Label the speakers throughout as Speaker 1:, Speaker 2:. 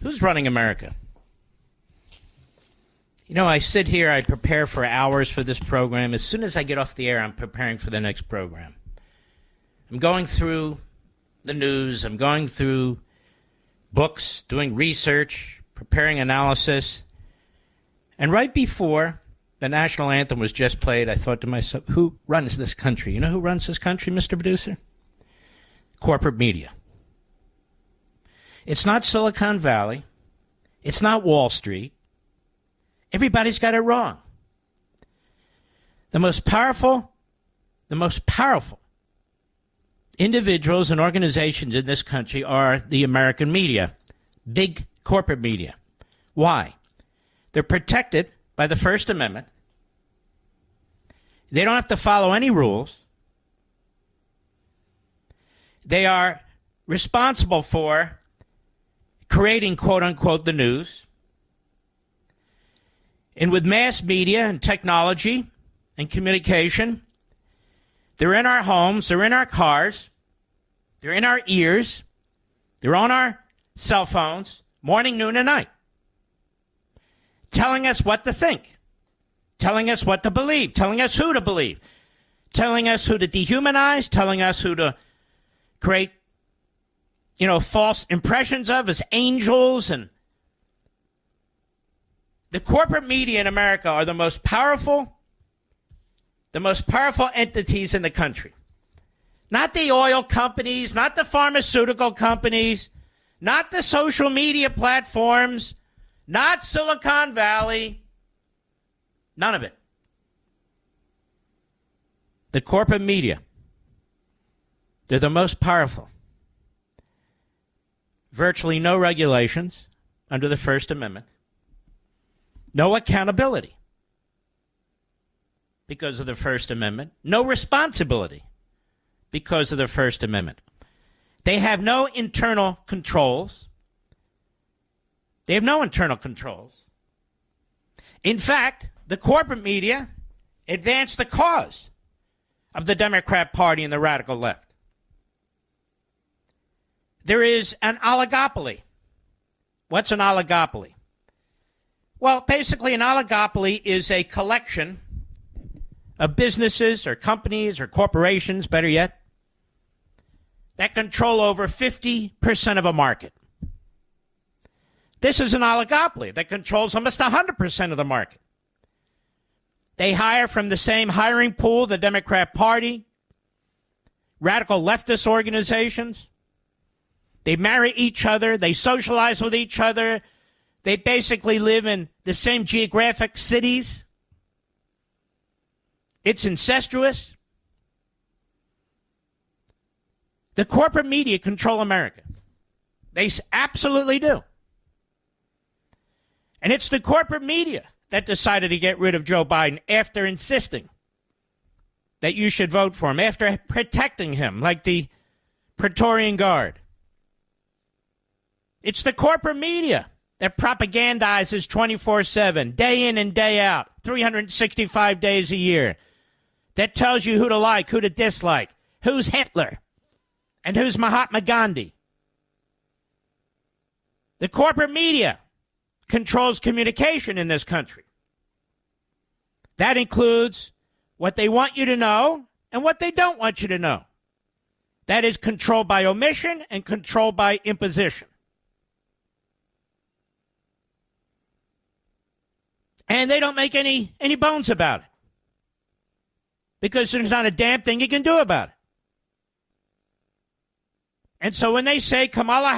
Speaker 1: Who's running America? You know, I sit here, I prepare for hours for this program. As soon as I get off the air, I'm preparing for the next program. I'm going through the news, I'm going through books, doing research, preparing analysis. And right before the national anthem was just played, I thought to myself, who runs this country? You know who runs this country, Mr. Producer? Corporate media. It's not Silicon Valley. It's not Wall Street. Everybody's got it wrong. The most powerful individuals and organizations in this country are the American media, big corporate media. Why? They're protected by the First Amendment. They don't have to follow any rules. They are responsible for creating, quote unquote, the news. And with mass media and technology and communication, they're in our homes, they're in our cars, they're in our ears, they're on our cell phones, morning, noon, and night, telling us what to think, telling us what to believe, telling us who to believe, telling us who to dehumanize, telling us who to create, false impressions of as angels. And the corporate media in America are the most powerful entities in the country. Not the oil companies, not the pharmaceutical companies, not the social media platforms, not Silicon Valley, none of it. The corporate media, they're the most powerful. Virtually no regulations under the First Amendment. No accountability because of the First Amendment. No responsibility because of the First Amendment. They have no internal controls. In fact, the corporate media advanced the cause of the Democrat Party and the radical left. There is an oligopoly. What's an oligopoly? Well, basically, an oligopoly is a collection of businesses or companies or corporations, better yet, that control over 50% of a market. This is an oligopoly that controls almost 100% of the market. They hire from the same hiring pool, the Democrat Party, radical leftist organizations. They marry each other. They socialize with each other. They basically live in the same geographic cities. It's incestuous. The corporate media control America. They absolutely do. And it's the corporate media that decided to get rid of Joe Biden after insisting that you should vote for him, after protecting him like the Praetorian Guard. It's the corporate media that propagandizes 24/7, day in and day out, 365 days a year, that tells you who to like, who to dislike, who's Hitler, and who's Mahatma Gandhi. The corporate media controls communication in this country. That includes what they want you to know and what they don't want you to know. That is controlled by omission and controlled by imposition. And they don't make any bones about it, because there's not a damn thing you can do about it. And so when they say that Kamala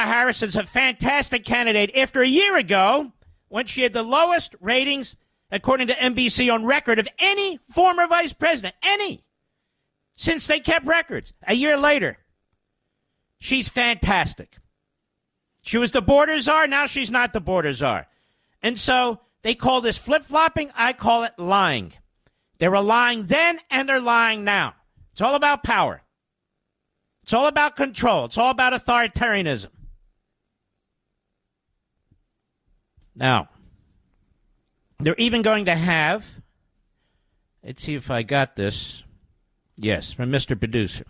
Speaker 1: Harris is a fantastic candidate after a year ago, when she had the lowest ratings, according to NBC, on record of any former vice president, since they kept records, a year later, she's fantastic. She was the border czar. Now she's not the border czar. And so they call this flip-flopping. I call it lying. They were lying then and they're lying now. It's all about power. It's all about control. It's all about authoritarianism. Now, they're even going to have, let's see if I got this. Yes, from Mr. Producer.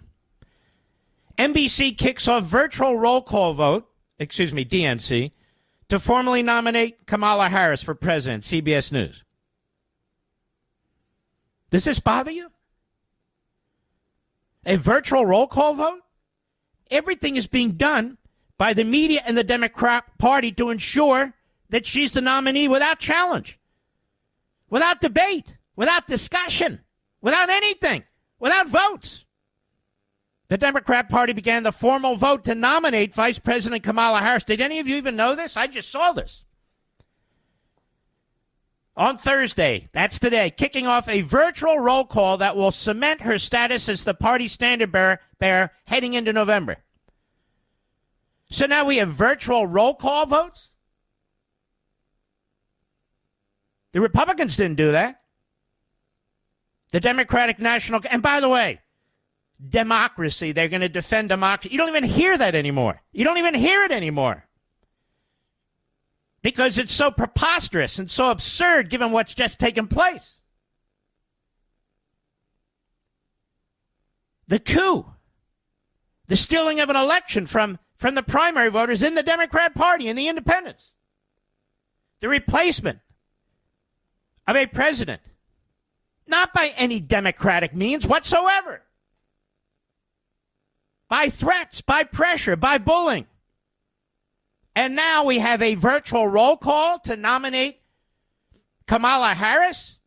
Speaker 1: NBC kicks off virtual roll call vote, DNC, to formally nominate Kamala Harris for president, CBS News. Does this bother you? A virtual roll call vote? Everything is being done by the media and the Democrat Party to ensure that she's the nominee without challenge, without debate, without discussion, without anything, without votes. The Democrat Party began the formal vote to nominate Vice President Kamala Harris. Did any of you even know this? I just saw this. On Thursday, that's today, kicking off a virtual roll call that will cement her status as the party standard bearer heading into November. So now we have virtual roll call votes? The Republicans didn't do that. The Democratic National... And by the way, democracy, they're going to defend democracy. You don't even hear that anymore. You don't even hear it anymore. Because it's so preposterous and so absurd given what's just taken place. The coup, the stealing of an election from the primary voters in the Democrat Party and the independents. The replacement of a president, not by any democratic means whatsoever. By threats, by pressure, by bullying. And now we have a virtual roll call to nominate Kamala Harris.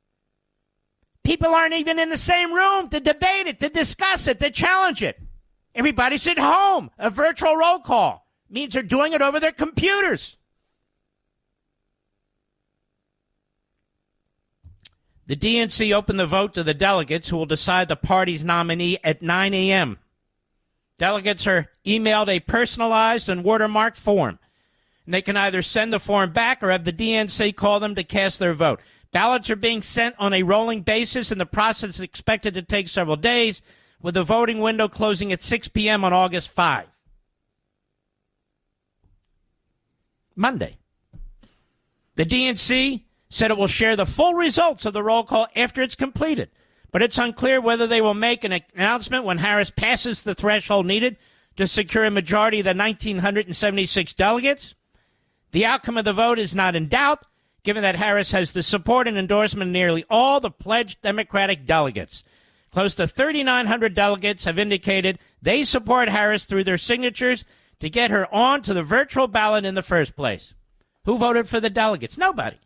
Speaker 1: People aren't even in the same room to debate it, to discuss it, to challenge it. Everybody's at home. A virtual roll call means they're doing it over their computers. The DNC opened the vote to the delegates who will decide the party's nominee at 9 a.m. Delegates are emailed a personalized and watermarked form. And they can either send the form back or have the DNC call them to cast their vote. Ballots are being sent on a rolling basis, and the process is expected to take several days, with the voting window closing at 6 p.m. on August 5. Monday. The DNC said it will share the full results of the roll call after it's completed, but it's unclear whether they will make an announcement when Harris passes the threshold needed to secure a majority of the 1,976 delegates. The outcome of the vote is not in doubt, given that Harris has the support and endorsement of nearly all the pledged Democratic delegates. Close to 3,900 delegates have indicated they support Harris through their signatures to get her on to the virtual ballot in the first place. Who voted for the delegates? Nobody.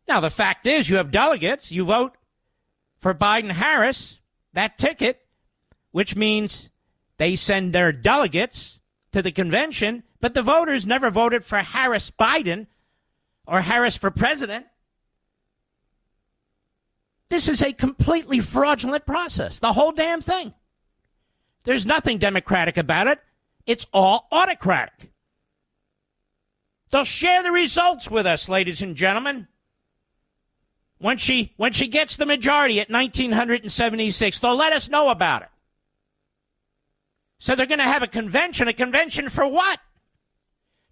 Speaker 1: Now, the fact is, you have delegates. You vote for Biden-Harris, that ticket, which means they send their delegates to the convention, but the voters never voted for Harris-Biden or Harris for president. This is a completely fraudulent process, the whole damn thing. There's nothing democratic about it. It's all autocratic. They'll share the results with us, ladies and gentlemen. When she gets the majority at 1,976, they'll let us know about it. So they're going to have a convention. A convention for what?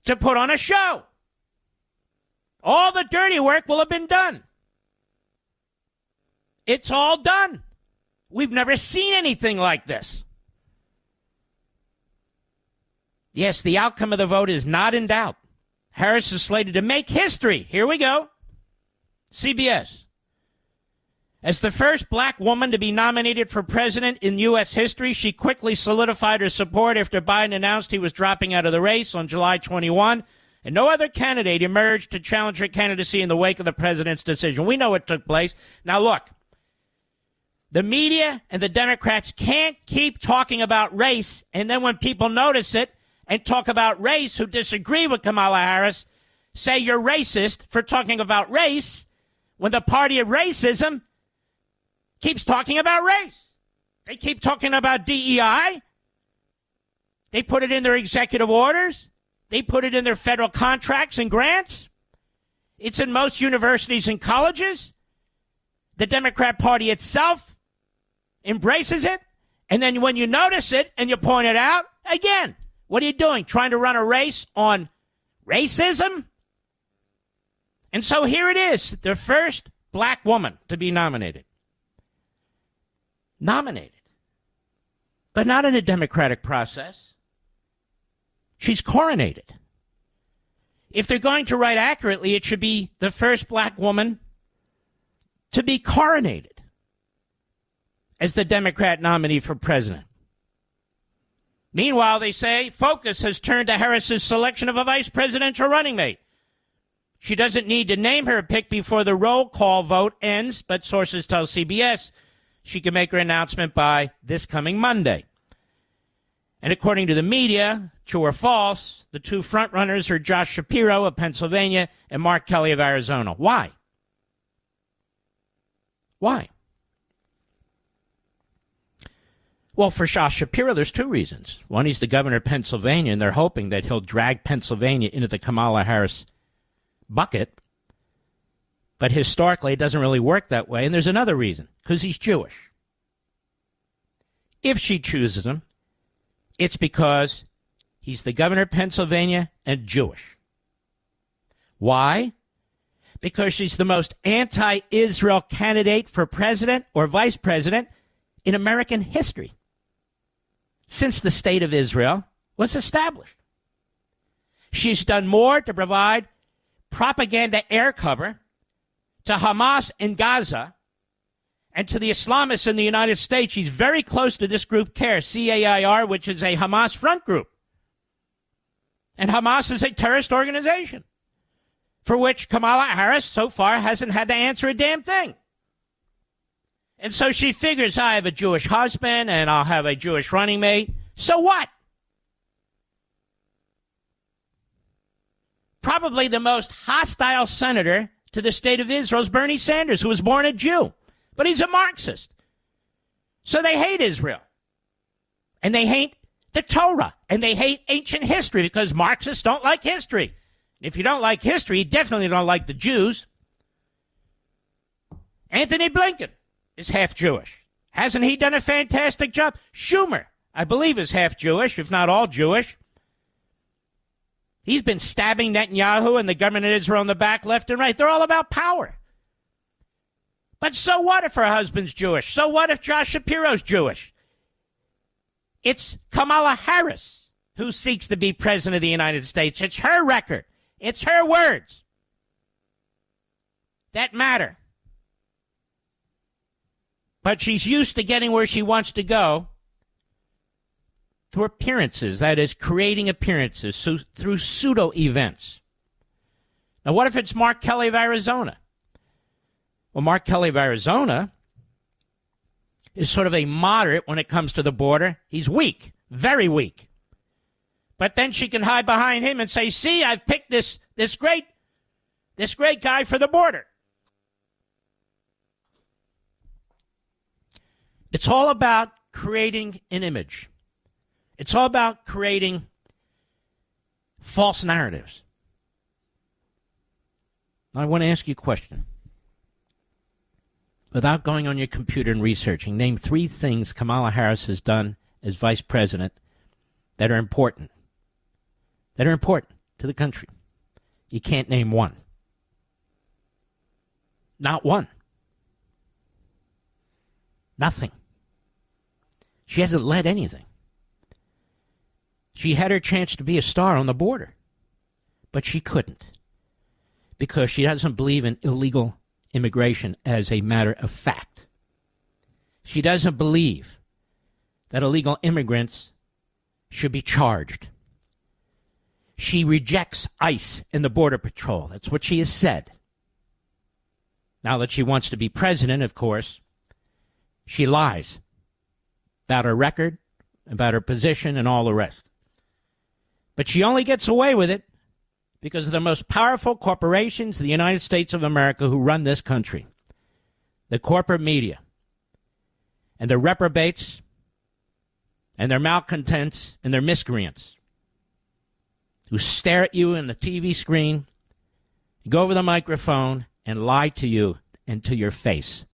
Speaker 1: To put on a show. All the dirty work will have been done. It's all done. We've never seen anything like this. Yes, the outcome of the vote is not in doubt. Harris is slated to make history. Here we go. CBS. As the first black woman to be nominated for president in U.S. history, she quickly solidified her support after Biden announced he was dropping out of the race on July 21, and no other candidate emerged to challenge her candidacy in the wake of the president's decision. We know what took place. Now, look, the media and the Democrats can't keep talking about race, and then when people notice it and talk about race who disagree with Kamala Harris, say you're racist for talking about race, when the party of racism keeps talking about race. They keep talking about DEI. They put it in their executive orders. They put it in their federal contracts and grants. It's in most universities and colleges. The Democrat Party itself embraces it. And then when you notice it and you point it out, again, what are you doing? Trying to run a race on racism? And so here it is, the first black woman to be nominated. Nominated. but not in a democratic process. She's coronated. If they're going to write accurately, it should be the first black woman to be coronated as the Democrat nominee for president. Meanwhile, they say focus has turned to Harris's selection of a vice presidential running mate. She doesn't need to name her pick before the roll call vote ends, but sources tell CBS she can make her announcement by this coming Monday. And according to the media, true or false, the two frontrunners are Josh Shapiro of Pennsylvania and Mark Kelly of Arizona. Why? Why? Well, for Josh Shapiro, there's two reasons. One, he's the governor of Pennsylvania, and they're hoping that he'll drag Pennsylvania into the Kamala Harris bucket. But historically, it doesn't really work that way. And there's another reason, because he's Jewish. If she chooses him, it's because he's the governor of Pennsylvania and Jewish. Why? Because she's the most anti-Israel candidate for president or vice president in American history since the state of Israel was established. She's done more to provide propaganda air cover to Hamas in Gaza and to the Islamists in the United States. She's very close to this group CAIR, C-A-I-R, which is a Hamas front group. And Hamas is a terrorist organization for which Kamala Harris so far hasn't had to answer a damn thing. And so she figures, I have a Jewish husband and I'll have a Jewish running mate. So what? Probably the most hostile senator to the state of Israel is Bernie Sanders, who was born a Jew. But he's a Marxist. So they hate Israel. And they hate the Torah. And they hate ancient history because Marxists don't like history. If you don't like history, you definitely don't like the Jews. Anthony Blinken is half Jewish. Hasn't he done a fantastic job? Schumer, I believe, is half Jewish, if not all Jewish. He's been stabbing Netanyahu and the government of Israel in the back left and right. They're all about power. But so what if her husband's Jewish? So what if Josh Shapiro's Jewish? It's Kamala Harris who seeks to be president of the United States. It's her record. It's her words that matter. But she's used to getting where she wants to go through appearances, that is, creating appearances through pseudo-events. Now, what if it's Mark Kelly of Arizona? Well, Mark Kelly of Arizona is sort of a moderate when it comes to the border. He's weak, very weak. But then she can hide behind him and say, see, I've picked this great guy for the border. It's all about creating an image. It's all about creating false narratives. I want to ask you a question. Without going on your computer and researching, name 3 things Kamala Harris has done as vice president that are important. That are important to the country. You can't name one. Not one. Nothing. She hasn't led anything. She had her chance to be a star on the border, but she couldn't because she doesn't believe in illegal immigration as a matter of fact. She doesn't believe that illegal immigrants should be charged. She rejects ICE and the Border Patrol. That's what she has said. Now that she wants to be president, of course, she lies about her record, about her position, and all the rest. But she only gets away with it because of the most powerful corporations in the United States of America who run this country. The corporate media. And their reprobates, and their malcontents, and their miscreants who stare at you in the TV screen, go over the microphone, and lie to you and to your face.